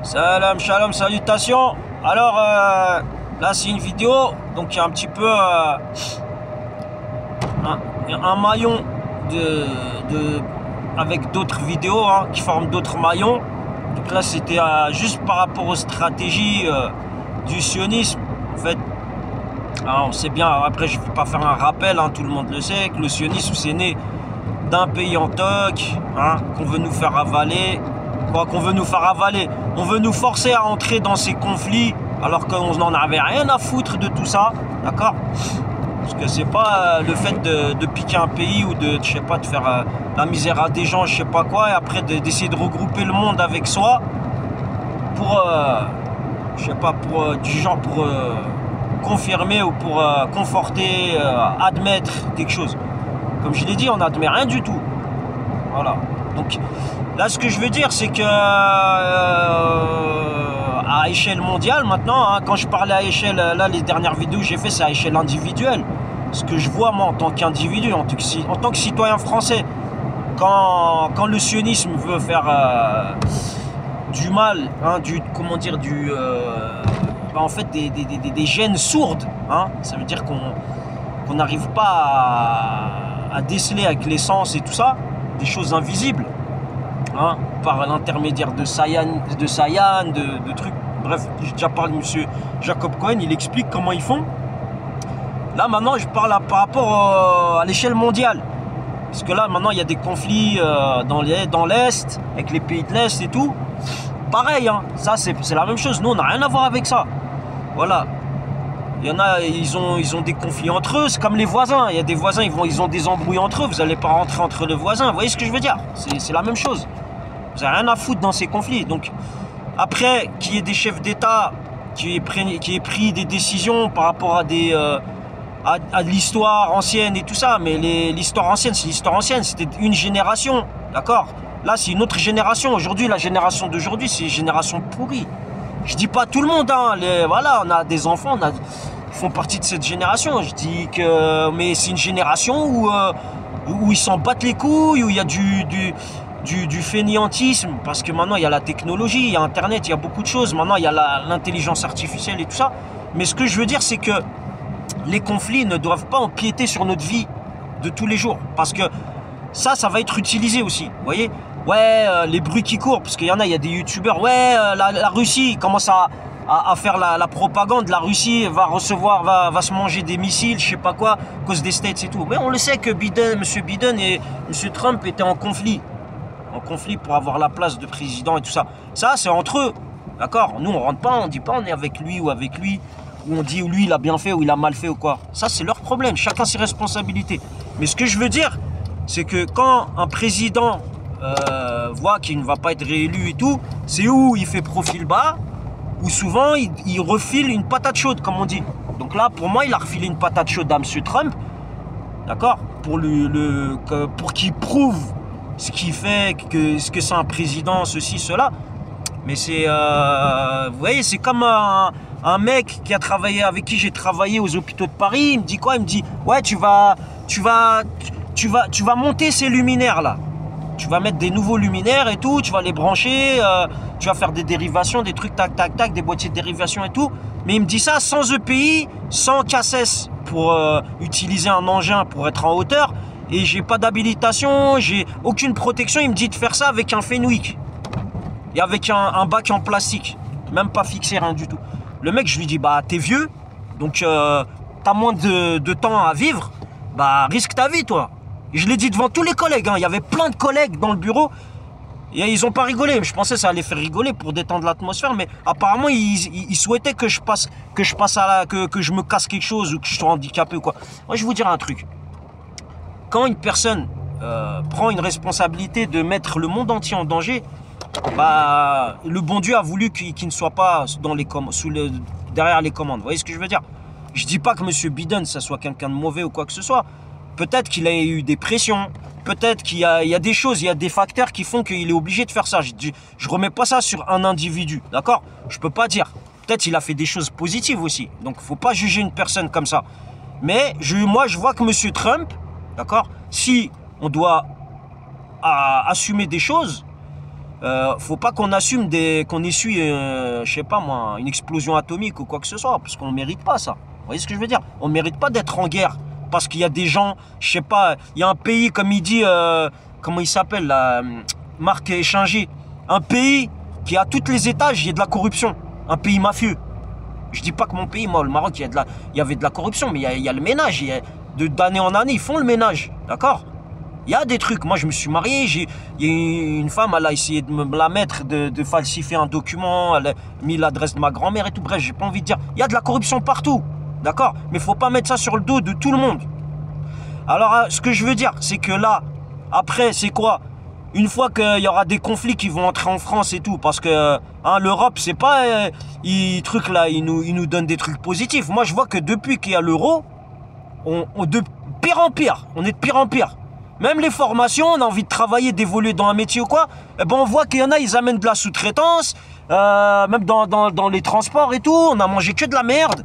Salam, shalom, salutations. Alors, là, c'est une vidéo, donc il y a un petit peu un maillon avec d'autres vidéos qui forment d'autres maillons. Donc là, c'était juste par rapport aux stratégies du sionisme. En fait, alors, on sait bien, après, je ne vais pas faire un rappel, tout le monde le sait, que le sionisme, c'est né d'un pays en toc, qu'on veut nous faire avaler. Qu'on veut nous faire avaler, on veut nous forcer à entrer dans ces conflits alors qu'on n'en avait rien à foutre de tout ça, d'accord? Parce que c'est pas le fait de piquer un pays ou de, je sais pas, de faire la misère à des gens, je sais pas quoi, et après d'essayer de regrouper le monde avec soi pour, je sais pas, pour du genre pour confirmer ou pour conforter, admettre quelque chose. Comme je l'ai dit, on n'admet rien du tout. Voilà. Donc là, ce que je veux dire, c'est que à échelle mondiale, maintenant, quand je parlais à échelle, là, les dernières vidéos que j'ai fait, c'est à échelle individuelle. Ce que je vois, moi, en tant qu'individu, en tant que citoyen français, quand le sionisme veut faire du mal, comment dire, en fait, des gènes sourdes, ça veut dire qu'on n'arrive pas à déceler avec les sens et tout ça, des choses invisibles, par l'intermédiaire de Sayan, de trucs. Bref, j'ai déjà parlé de M. Jacob Cohen, il explique comment ils font. Là, maintenant, je parle par rapport à l'échelle mondiale. Parce que là, maintenant, il y a des conflits dans l'Est, avec les pays de l'Est et tout. Pareil, ça, c'est la même chose. Nous, on n'a rien à voir avec ça. Voilà. Il y en a, ils ont des conflits entre eux, c'est comme les voisins. Il y a des voisins, ils ont des embrouilles entre eux, vous n'allez pas rentrer entre les voisins. Vous voyez ce que je veux dire? C'est la même chose. Vous n'avez rien à foutre dans ces conflits. Donc, après, qu'il y ait des chefs d'État qui aient pris des décisions par rapport à à de l'histoire ancienne et tout ça, mais l'histoire ancienne, c'est l'histoire ancienne, c'était une génération, d'accord? Là, c'est une autre génération. Aujourd'hui, la génération d'aujourd'hui, c'est une génération pourrie. Je dis pas tout le monde, voilà, on a des enfants, ils font partie de cette génération. Je dis que, mais c'est une génération où ils s'en battent les couilles, où il y a du fainéantisme, parce que maintenant il y a la technologie, il y a Internet, il y a beaucoup de choses. Maintenant il y a l'intelligence artificielle et tout ça. Mais ce que je veux dire, c'est que les conflits ne doivent pas empiéter sur notre vie de tous les jours, parce que ça va être utilisé aussi, vous voyez. Ouais, les bruits qui courent, parce qu'il y a des youtubeurs, ouais, la Russie commence à faire la propagande, la Russie va se manger des missiles, je sais pas quoi, à cause des States et tout. Mais on le sait que M. Biden et M. Trump étaient en conflit pour avoir la place de président et tout ça. Ça, c'est entre eux, d'accord? Nous, on rentre pas, on dit pas on est avec lui, ou on dit lui, il a bien fait ou il a mal fait ou quoi. Ça, c'est leur problème, chacun ses responsabilités. Mais ce que je veux dire, c'est que quand un président voit qu'il ne va pas être réélu et tout, c'est où il fait profil bas, où souvent il refile une patate chaude, comme on dit. Donc là, pour moi, il a refilé une patate chaude à M. Trump, d'accord, pour qu'il prouve ce qu'il fait, ce que c'est un président, ceci, cela. Mais c'est, vous voyez, c'est comme un mec qui a travaillé, avec qui j'ai travaillé aux hôpitaux de Paris. Il me dit quoi? Il me dit, ouais, tu vas monter ces luminaires là. Tu vas mettre des nouveaux luminaires et tout, tu vas les brancher, tu vas faire des dérivations, des trucs tac tac tac, des boîtiers de dérivation et tout. Mais il me dit ça sans EPI, sans CACES pour utiliser un engin pour être en hauteur. Et j'ai pas d'habilitation, j'ai aucune protection. Il me dit de faire ça avec un Fenwick et avec un bac en plastique, même pas fixé, rien du tout. Le mec, je lui dis, bah t'es vieux, donc t'as moins de temps à vivre, bah risque ta vie toi. Et je l'ai dit devant tous les collègues, il y avait plein de collègues dans le bureau, et ils ont pas rigolé. Je pensais que ça allait faire rigoler pour détendre l'atmosphère, mais apparemment ils souhaitaient que je me casse quelque chose ou que je sois handicapé ou quoi. Moi, je vais vous dire un truc. Quand une personne prend une responsabilité de mettre le monde entier en danger, bah le bon Dieu a voulu qu'il ne soit pas derrière les commandes. Vous voyez ce que je veux dire? Je dis pas que M. Biden ça soit quelqu'un de mauvais ou quoi que ce soit. Peut-être qu'il a eu des pressions, peut-être qu'il y a des choses, il y a des facteurs qui font qu'il est obligé de faire ça. Je remets pas ça sur un individu, d'accord? Je peux pas dire. Peut-être qu'il a fait des choses positives aussi. Donc faut pas juger une personne comme ça. Mais moi je vois que M. Trump, d'accord, si on doit assumer des choses, faut pas qu'on assume qu'on essuie, je sais pas moi, une explosion atomique ou quoi que ce soit, parce qu'on ne mérite pas ça. Vous voyez ce que je veux dire? On ne mérite pas d'être en guerre, parce qu'il y a des gens, je sais pas, il y a un pays, comme il dit, comment il s'appelle, là, Marc Échinger, un pays qui à tous les étages, il y a de la corruption, un pays mafieux. Je dis pas que mon pays, moi, le Maroc, il y avait de la corruption, mais il y a le ménage, d'année en année, ils font le ménage, d'accord? Il y a des trucs. Moi, je me suis marié. Il y a une femme, elle a essayé de me la mettre, de falsifier un document. Elle a mis l'adresse de ma grand-mère et tout. Bref, j'ai pas envie de dire. Il y a de la corruption partout. D'accord? Mais il faut pas mettre ça sur le dos de tout le monde. Alors, ce que je veux dire, c'est que là, après, c'est quoi? Une fois qu'il y aura des conflits qui vont entrer en France et tout. Parce que l'Europe, c'est pas. Truc là, ils nous donnent des trucs positifs. Moi, je vois que depuis qu'il y a l'euro, de pire en pire. On est de pire en pire. Même les formations, on a envie de travailler, d'évoluer dans un métier ou quoi, eh ben on voit qu'il y en a, ils amènent de la sous-traitance, même dans les transports et tout, on a mangé que de la merde.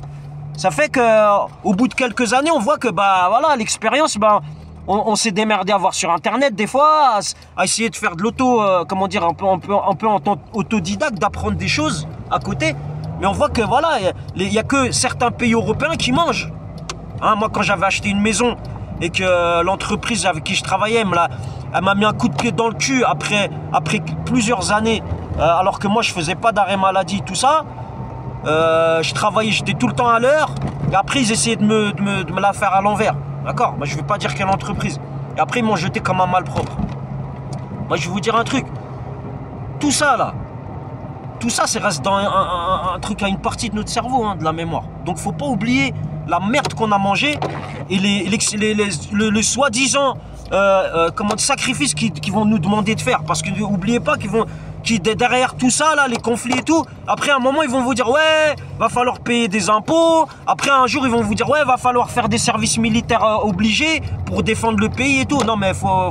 Ça fait qu'au bout de quelques années, on voit que bah voilà, l'expérience, bah, on s'est démerdé à voir sur internet des fois, à essayer de faire de l'auto, comment dire, un peu en tant autodidacte, d'apprendre des choses à côté. Mais on voit que voilà, il n'y a que certains pays européens qui mangent. Hein, moi, quand j'avais acheté une maison et que l'entreprise avec qui je travaillais, elle m'a mis un coup de pied dans le cul après plusieurs années, alors que moi je faisais pas d'arrêt maladie, tout ça. Je travaillais, j'étais tout le temps à l'heure, et après ils essayaient de me la faire à l'envers. D'accord? Moi je vais pas dire quelle entreprise. Et après ils m'ont jeté comme un malpropre. Moi je vais vous dire un truc. Tout ça là, tout ça, c'est reste dans un truc à une partie de notre cerveau, hein, de la mémoire. Donc faut pas oublier la merde qu'on a mangé et le soi-disant sacrifice qu'ils vont nous demander de faire. Parce que n'oubliez pas derrière tout ça, là, les conflits et tout, après à un moment ils vont vous dire ouais, va falloir payer des impôts. Après un jour ils vont vous dire ouais, va falloir faire des services militaires obligés pour défendre le pays et tout. Non mais faut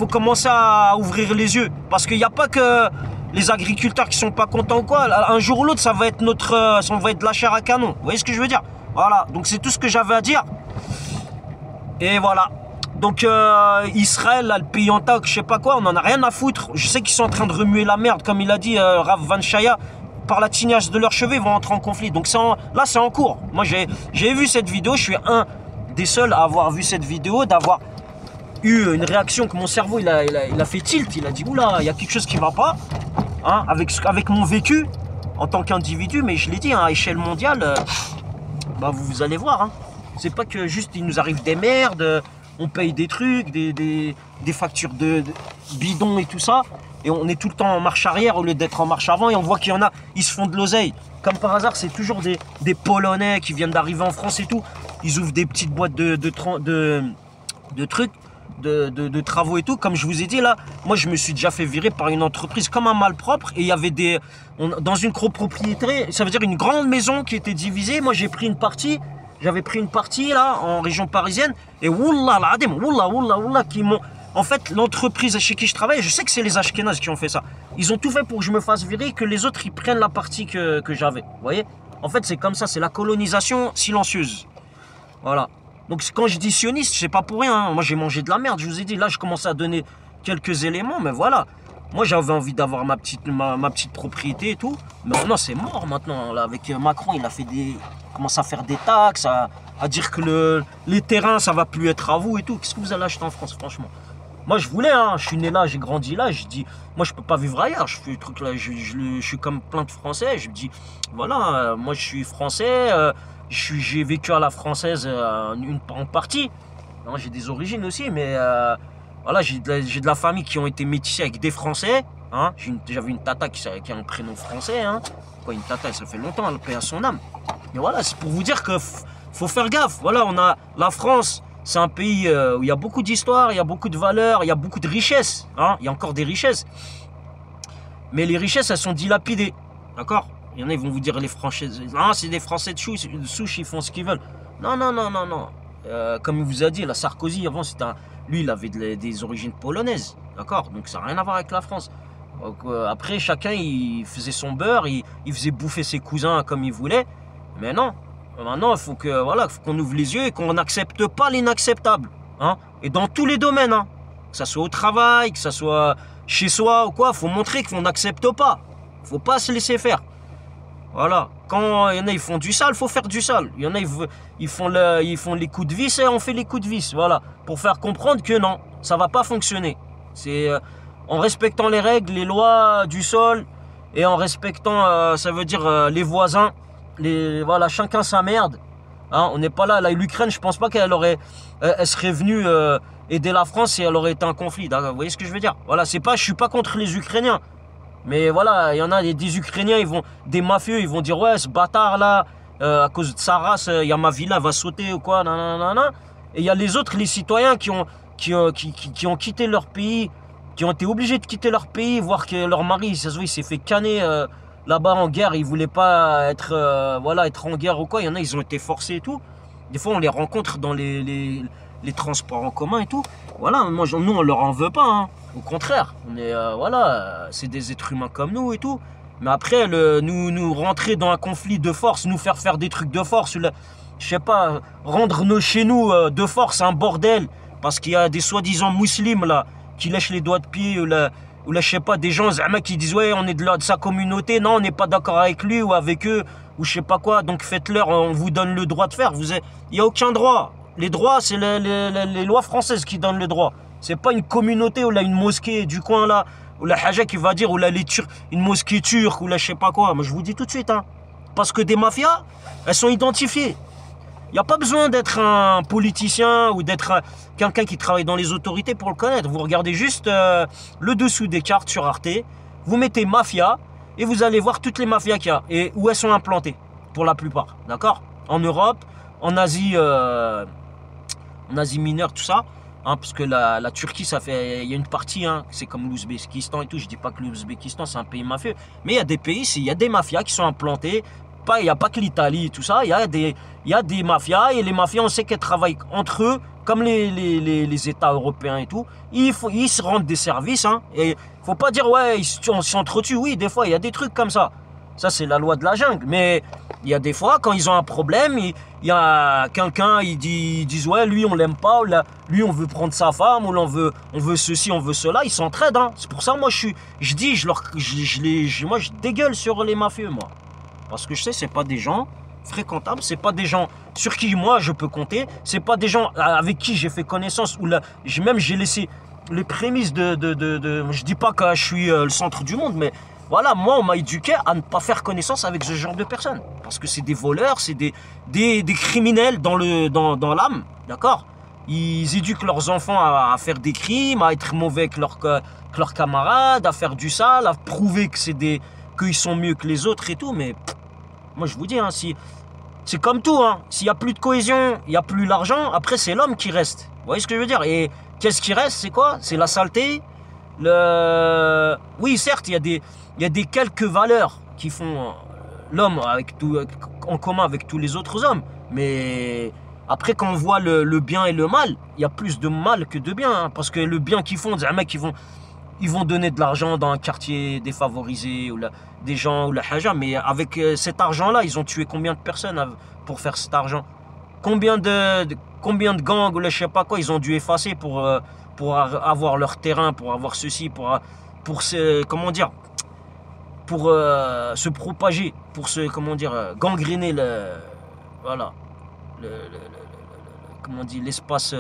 commencer à ouvrir les yeux. Parce qu'il n'y a pas que les agriculteurs qui sont pas contents ou quoi, un jour ou l'autre ça va être de la chair à canon. Vous voyez ce que je veux dire? Voilà, donc c'est tout ce que j'avais à dire. Et voilà. Donc Israël, là, le pays en tac, je sais pas quoi, on en a rien à foutre. Je sais qu'ils sont en train de remuer la merde, comme il a dit Rav Van Shaya. Par la tignasse de leurs cheveux, ils vont entrer en conflit. Donc là c'est en cours. Moi j'ai vu cette vidéo, je suis un des seuls à avoir vu cette vidéo, d'avoir eu une réaction que mon cerveau il a fait tilt. Il a dit oula, il y a quelque chose qui va pas. Hein, avec mon vécu en tant qu'individu, mais je l'ai dit, hein, à échelle mondiale, bah vous allez voir. Hein. C'est pas que juste il nous arrive des merdes, on paye des trucs, des factures de bidons et tout ça, et on est tout le temps en marche arrière au lieu d'être en marche avant, et on voit qu'il y en a, ils se font de l'oseille. Comme par hasard, c'est toujours des Polonais qui viennent d'arriver en France et tout, ils ouvrent des petites boîtes de trucs, de travaux et tout. Comme je vous ai dit là, moi je me suis déjà fait virer par une entreprise comme un malpropre, et il y avait dans une copropriété, ça veut dire une grande maison qui était divisée. Moi j'avais pris une partie là en région parisienne, et wallah l'adim, wallah qui m'ont, en fait l'entreprise chez qui je travaille, je sais que c'est les Ashkénazes qui ont fait ça, ils ont tout fait pour que je me fasse virer, que les autres ils prennent la partie que j'avais. Vous voyez, en fait c'est comme ça, c'est la colonisation silencieuse. Voilà. Donc quand je dis sioniste, c'est pas pour rien, hein. Moi j'ai mangé de la merde, je vous ai dit, là je commence à donner quelques éléments, mais voilà. Moi j'avais envie d'avoir ma petite propriété et tout, mais maintenant c'est mort maintenant. Là, avec Macron, il a fait commence à faire des taxes, à dire que les terrains ça va plus être à vous et tout. Qu'est-ce que vous allez acheter en France, franchement? Moi je voulais, hein, je suis né là, j'ai grandi là, je dis, moi je peux pas vivre ailleurs, je fais des trucs là, je suis comme plein de Français, je me dis, voilà, moi je suis français, j'ai vécu à la française en partie. J'ai des origines aussi, mais voilà, j'ai de la famille qui ont été métissés avec des Français. Hein. J'avais une tata qui a un prénom français. Hein. Quoi, une tata, ça fait longtemps, elle paie à son âme. Mais voilà, c'est pour vous dire que faut faire gaffe. Voilà, la France, c'est un pays où il y a beaucoup d'histoire, il y a beaucoup de valeurs, il y a beaucoup de richesses. Hein. Il y a encore des richesses. Mais les richesses, elles sont dilapidées. D'accord? Il y en a, ils vont vous dire les Français, ah, c'est des Français de souche, ils font ce qu'ils veulent. Non. Comme il vous a dit, la Sarkozy, avant, lui, il avait des origines polonaises. D'accord? Donc ça n'a rien à voir avec la France. Donc, après, chacun, il faisait son beurre, il faisait bouffer ses cousins comme il voulait. Mais non. Maintenant, il faut qu'on ouvre les yeux et qu'on n'accepte pas l'inacceptable. Hein? Et dans tous les domaines. Hein? Que que ça soit au travail, que ça soit chez soi ou quoi, faut montrer qu'on n'accepte pas. Faut pas se laisser faire. Voilà. Quand il y en a, ils font du sale, faut faire du sale. Il y en a, ils font les coups de vis et on fait les coups de vis. Voilà. Pour faire comprendre que non, ça va pas fonctionner. C'est en respectant les règles, les lois du sol et en respectant, ça veut dire les voisins. Voilà, chacun sa merde. Hein, on n'est pas là. L'Ukraine, je pense pas elle serait venue aider la France et elle aurait été un conflit. Vous voyez ce que je veux dire? Voilà, je suis pas contre les Ukrainiens. Mais voilà, il y en a des Ukrainiens, des mafieux, ils vont dire ouais, ce bâtard là, à cause de sa race, il y a ma villa, va sauter ou quoi, nanana. Et il y a les autres, les citoyens qui ont quitté leur pays, qui ont été obligés de quitter leur pays, voir que leur mari, ça se voit, il s'est fait canner là-bas en guerre, ils voulaient pas être en guerre ou quoi. Il y en a, ils ont été forcés et tout. Des fois, on les rencontre dans les transports en commun et tout. Voilà, nous, on leur en veut pas. Hein. Au contraire, on est, c'est des êtres humains comme nous et tout. Mais après, nous rentrer dans un conflit de force, nous faire des trucs de force, je sais pas, rendre chez nous de force un bordel, parce qu'il y a des soi-disant musulmans là, qui lèchent les doigts de pied, ou je sais pas, des gens qui disent ouais, on est de sa communauté, non, on n'est pas d'accord avec lui ou avec eux, ou je sais pas quoi, donc faites-leur, on vous donne le droit de faire. Il n'y a aucun droit. Les droits, c'est les lois françaises qui donnent le droit. C'est pas une communauté ou là une mosquée du coin là, ou la haja qui va dire, ou là une mosquée turque, ou là je sais pas quoi. Moi je vous dis tout de suite, hein. Parce que des mafias, elles sont identifiées. Il n'y a pas besoin d'être un politicien ou d'être quelqu'un qui travaille dans les autorités pour le connaître. Vous regardez juste le dessous des cartes sur Arte, vous mettez mafia et vous allez voir toutes les mafias qu'il y a et où elles sont implantées, pour la plupart. D'accord? En Europe, en Asie mineure, tout ça. Hein, parce que la Turquie, il y a une partie, hein, c'est comme l'Ouzbékistan et tout. Je dis pas que l'Ouzbékistan c'est un pays mafieux, mais il y a des pays, il y a des mafias qui sont implantées. Il n'y a pas que l'Italie et tout ça, il y a des mafias, et les mafias, on sait qu'elles travaillent entre eux, comme les États européens et tout. Ils se rendent des services, hein, et faut pas dire ouais, on s'entretuent. Oui, des fois, il y a des trucs comme ça. Ça, c'est la loi de la jungle. Mais il y a des fois, quand ils ont un problème, il y a quelqu'un, ils disent ouais, lui, on l'aime pas, ou là, lui, on veut prendre sa femme, ou là, on veut ceci, on veut cela. Ils s'entraident. Hein. C'est pour ça, moi, je dégueule sur les mafieux, moi. Parce que je sais, c'est pas des gens fréquentables, c'est pas des gens sur qui moi je peux compter, c'est pas des gens avec qui j'ai fait connaissance, ou là, j'ai laissé les prémices je dis pas que je suis le centre du monde, mais voilà, moi on m'a éduqué à ne pas faire connaissance avec ce genre de personnes. Parce que c'est des voleurs, c'est des criminels dans l'âme, d'accord? Ils éduquent leurs enfants à faire des crimes, à être mauvais avec leurs camarades, à faire du sale, à prouver que qu'ils sont mieux que les autres et tout, mais moi je vous dis, hein, c'est comme tout, hein, s'il n'y a plus de cohésion, il n'y a plus l'argent, après c'est l'homme qui reste. Vous voyez ce que je veux dire? Et qu'est-ce qui reste? C'est quoi? C'est la saleté. Oui, certes, il y a des quelques valeurs qui font l'homme en commun avec tous les autres hommes, mais après quand on voit le bien et le mal, il y a plus de mal que de bien, hein, parce que le bien qu'ils font, ils vont donner de l'argent dans un quartier défavorisé, ou des gens, ou la haja, mais avec cet argent-là, ils ont tué combien de personnes pour faire cet argent? Combien de gangs, ou je sais pas quoi, ils ont dû effacer pour avoir leur terrain, pour avoir ceci, pour se propager, pour gangréner voilà, comment on dit, l'espace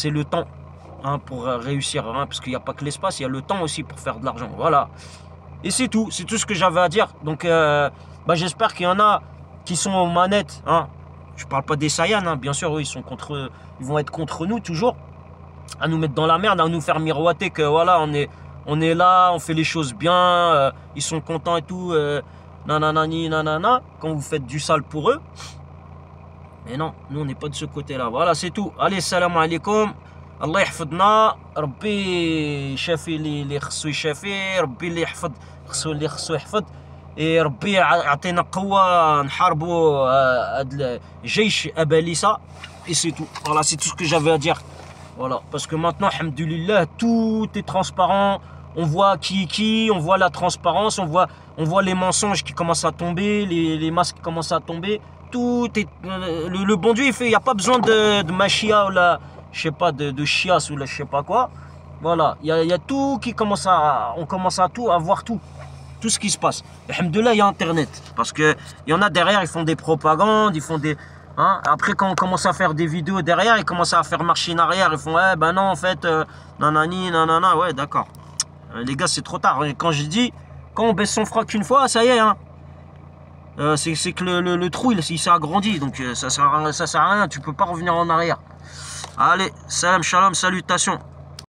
et le temps. Hein, pour réussir, hein, parce qu'il n'y a pas que l'espace, il y a le temps aussi pour faire de l'argent, voilà. Et c'est tout ce que j'avais à dire. Donc j'espère qu'il y en a qui sont aux manettes, hein. Je parle pas des Saiyans, hein. Bien sûr, eux, ils vont être contre nous toujours, à nous mettre dans la merde, à nous faire miroiter que voilà, on est là, on fait les choses bien, ils sont contents et tout, nananani, nanana, quand vous faites du sale pour eux. Mais non, nous on n'est pas de ce côté-là. Voilà, c'est tout. Allez, salam alaikum. الله يحفظنا ربي يشافي اللي خصو يشافي ربي اللي يحفظ اللي خصو يحفظ ربي يعطينا قوة نحاربوا هاد الجيش أبالسة et c'est tout. Voilà, c'est tout ce que j'avais à dire. Voilà, parce que maintenant, alhamdoulilah, tout est transparent. On voit qui, on voit la transparence, on voit les mensonges qui commencent à tomber, les masques qui commencent à tomber. Tout est le bon Dieu, il n'y a pas besoin de machia ou je sais pas, de chiasse ou là, je sais pas quoi. Voilà, il y a tout qui commence on commence à voir tout ce qui se passe. Alhamdoulilah, il y a Internet. Parce que il y en a derrière, ils font des propagandes, ils font des... Hein, après, quand on commence à faire des vidéos derrière, ils commencent à faire marche en arrière, ils font, eh ben non, en fait, nanani, nanana, ouais, d'accord. Les gars, c'est trop tard. Et quand je dis, quand on baisse son froc une fois, ça y est, hein. C'est que le trou, il s'est agrandi, donc ça sert à rien, tu peux pas revenir en arrière. Allez, salam, shalom, salutations.